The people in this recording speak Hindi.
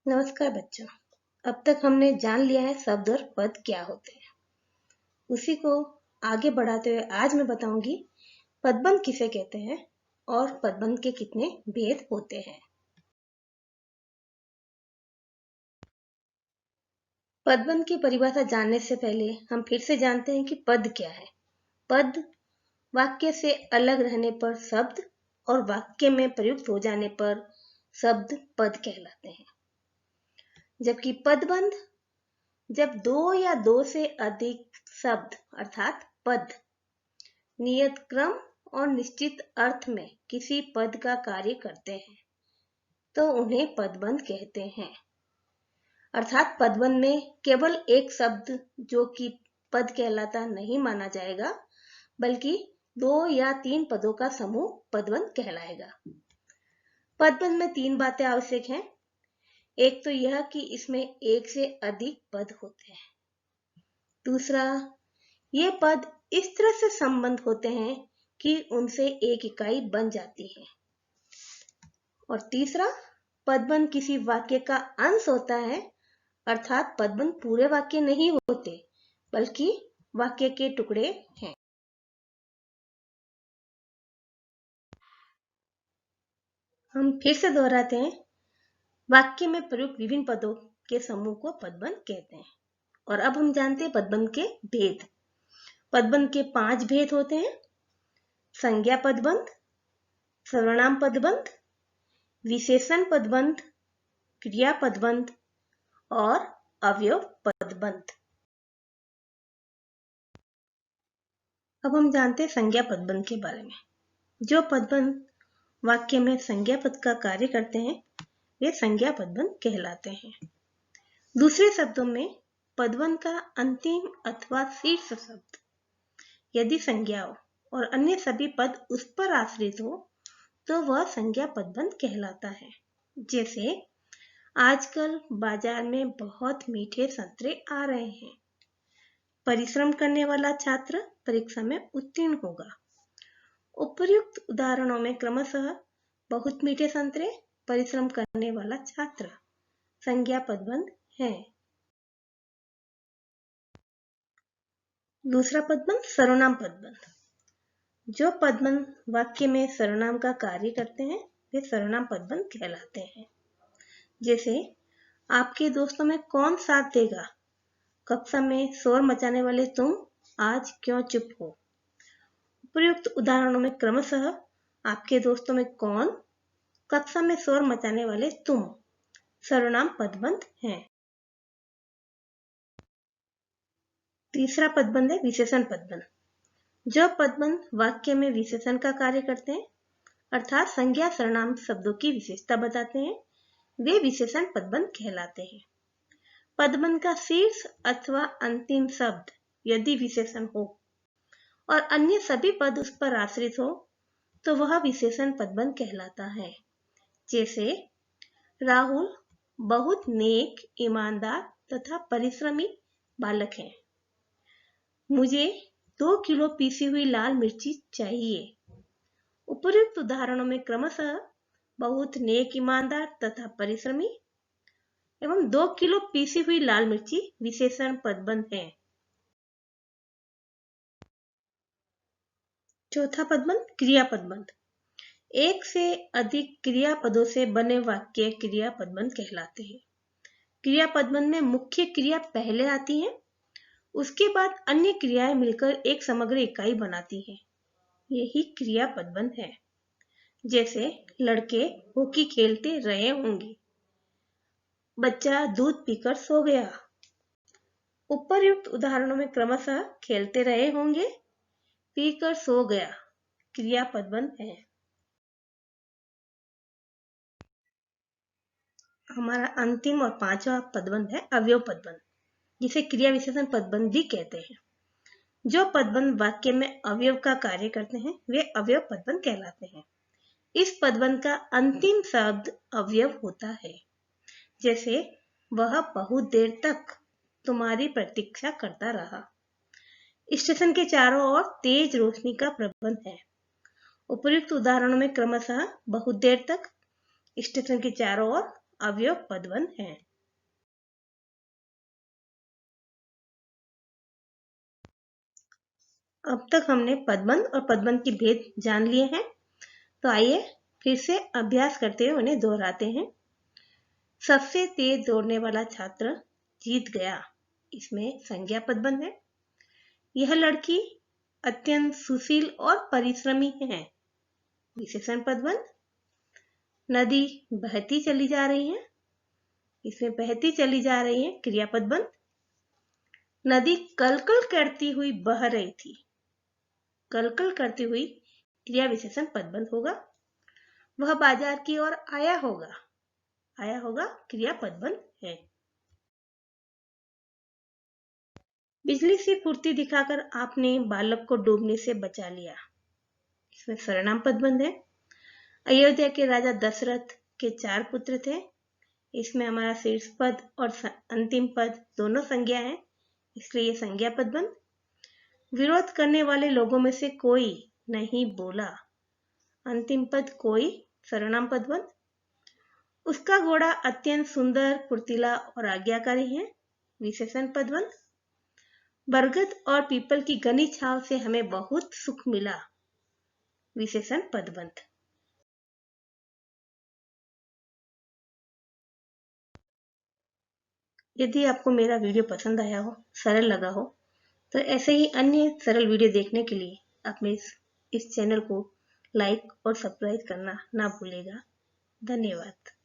नमस्कार बच्चों। अब तक हमने जान लिया है शब्द और पद क्या होते हैं। उसी को आगे बढ़ाते हुए आज मैं बताऊंगी पदबंध किसे कहते हैं और पदबंध के कितने भेद होते हैं। पदबंध की परिभाषा जानने से पहले हम फिर से जानते हैं कि पद क्या है। पद वाक्य से अलग रहने पर शब्द और वाक्य में प्रयुक्त हो जाने पर शब्द पद कहलाते हैं। जबकि पदबंध जब दो या दो से अधिक शब्द अर्थात पद नियत क्रम और निश्चित अर्थ में किसी पद का कार्य करते हैं तो उन्हें पदबंध कहते हैं। अर्थात पदबंध में केवल एक शब्द जो कि पद कहलाता नहीं माना जाएगा, बल्कि दो या तीन पदों का समूह पदबंध कहलाएगा। पदबंध में तीन बातें आवश्यक हैं। एक तो यह कि इसमें एक से अधिक पद होते हैं। दूसरा, ये पद इस तरह से संबंध होते हैं कि उनसे एक इकाई बन जाती है। और तीसरा, पदबंध किसी वाक्य का अंश होता है, अर्थात पदबंध पूरे वाक्य नहीं होते बल्कि वाक्य के टुकड़े हैं। हम फिर से दोहराते हैं, वाक्य में प्रयुक्त विभिन्न पदों के समूह को पदबंध कहते हैं। और अब हम जानते हैं पदबंध के भेद। पदबंध के 5 भेद होते हैं: संज्ञा पदबंध, सर्वनाम पदबंध, विशेषण पदबंध, क्रिया पदबंध और अवयव पदबंध। अब हम जानते हैं संज्ञा पदबंध के बारे में। जो पदबंध वाक्य में संज्ञा पद का कार्य करते हैं वे संज्ञा पदबंध कहलाते हैं। दूसरे शब्दों में पदबंध का अंतिम अथवा शीर्ष शब्द यदि संज्ञा हो और अन्य सभी पद उस पर आश्रित हो तो वह संज्ञा पदबंध कहलाता है। जैसे आजकल बाजार में बहुत मीठे संतरे आ रहे हैं। परिश्रम करने वाला छात्र परीक्षा में उत्तीर्ण होगा। उपर्युक्त उदाहरणों में क्रमशः बहुत मीठे संतरे, परिश्रम करने वाला छात्र संज्ञा पदबंध है। दूसरा पदबंध सर्वनाम पदबंध। जो पदबंध वाक्य में सर्वनाम का कार्य करते हैं वे सर्वनाम पदबंध कहलाते हैं। जैसे आपके दोस्तों में कौन साथ देगा, कक्षा में शोर मचाने वाले तुम आज क्यों चुप हो। उपयुक्त उदाहरणों में क्रमशः आपके दोस्तों में कौन, कक्षा में शोर मचाने वाले तुम सर्वनाम पदबंध हैं। तीसरा पदबंध है विशेषण पदबंध। जो पदबंध वाक्य में विशेषण का कार्य करते हैं अर्थात संज्ञा सर्वनाम शब्दों की विशेषता बताते हैं, वे विशेषण पदबंध कहलाते हैं। पदबंध का शीर्ष अथवा अंतिम शब्द यदि विशेषण हो और अन्य सभी पद उस पर आश्रित हो तो वह विशेषण पदबंध कहलाता है। जैसे राहुल बहुत नेक, ईमानदार तथा परिश्रमी बालक है। मुझे 2 किलो पीसी हुई लाल मिर्ची चाहिए। उपर्युक्त उदाहरणों में क्रमशः बहुत नेक, ईमानदार तथा परिश्रमी एवं 2 किलो पीसी हुई लाल मिर्ची विशेषण पदबंध है। चौथा पदबंध क्रिया पदबंध। एक से अधिक क्रिया पदों से बने वाक्य क्रिया पदबंध कहलाते हैं। क्रिया पदबंध में मुख्य क्रिया पहले आती है, उसके बाद अन्य क्रियाएं मिलकर एक समग्र इकाई बनाती हैं। यही क्रिया पदबंध है। जैसे लड़के हॉकी खेलते रहे होंगे, बच्चा दूध पीकर सो गया। उपर्युक्त उदाहरणों में क्रमशः खेलते रहे होंगे, पीकर सो गया क्रिया पदबंध है। हमारा अंतिम और 5वां पदबंध है अवयव पदबंध, जिसे क्रिया विशेषण पदबंध भी कहते हैं। जो पदबंध वाक्य में अवयव का कार्य करते हैं वे अवयव पदबंध कहलाते हैं। इस पदबंध का अंतिम शब्द अवयव होता है। जैसे वह बहुत देर तक तुम्हारी प्रतीक्षा करता रहा। स्टेशन के चारों ओर तेज रोशनी का प्रबंध है। उपर्युक्त उदाहरणों में क्रमशः बहुत देर तक, स्टेशन के चारों ओर अवयव पदबंध हैं। अब तक हमने पदबंध और पदबंध के भेद जान लिए हैं, तो आइए फिर से अभ्यास करते हुए उन्हें दोहराते हैं। सबसे तेज दौड़ने वाला छात्र जीत गया, इसमें संज्ञा पदबंध है। यह लड़की अत्यंत सुशील और परिश्रमी है, विशेषण पदबंध। नदी बहती चली जा रही है, इसमें बहती चली जा रही है क्रिया पदबंध। नदी कलकल करती हुई बह रही थी, कलकल करती हुई क्रिया विशेषण पदबंध होगा। वह बाजार की ओर आया होगा, आया होगा क्रिया पदबंध है। बिजली सी फुर्ती दिखाकर आपने बालक को डूबने से बचा लिया, इसमें सर्वनाम पदबंध है। अयोध्या के राजा दशरथ के 4 पुत्र थे, इसमें हमारा शीर्ष पद और अंतिम पद दोनों संज्ञा है, इसलिए ये संज्ञा पदबंध। विरोध करने वाले लोगों में से कोई नहीं बोला, अंतिम पद कोई, सर्वनाम पदबंध। उसका घोड़ा अत्यंत सुंदर, फुर्तीला और आज्ञाकारी है, विशेषण पदबंध। बरगद और पीपल की घनी छांव से हमें बहुत सुख मिला, विशेषण पदबंध। यदि आपको मेरा वीडियो पसंद आया हो, सरल लगा हो, तो ऐसे ही अन्य सरल वीडियो देखने के लिए आप इस चैनल को लाइक और सब्सक्राइब करना ना भूलेगा। धन्यवाद।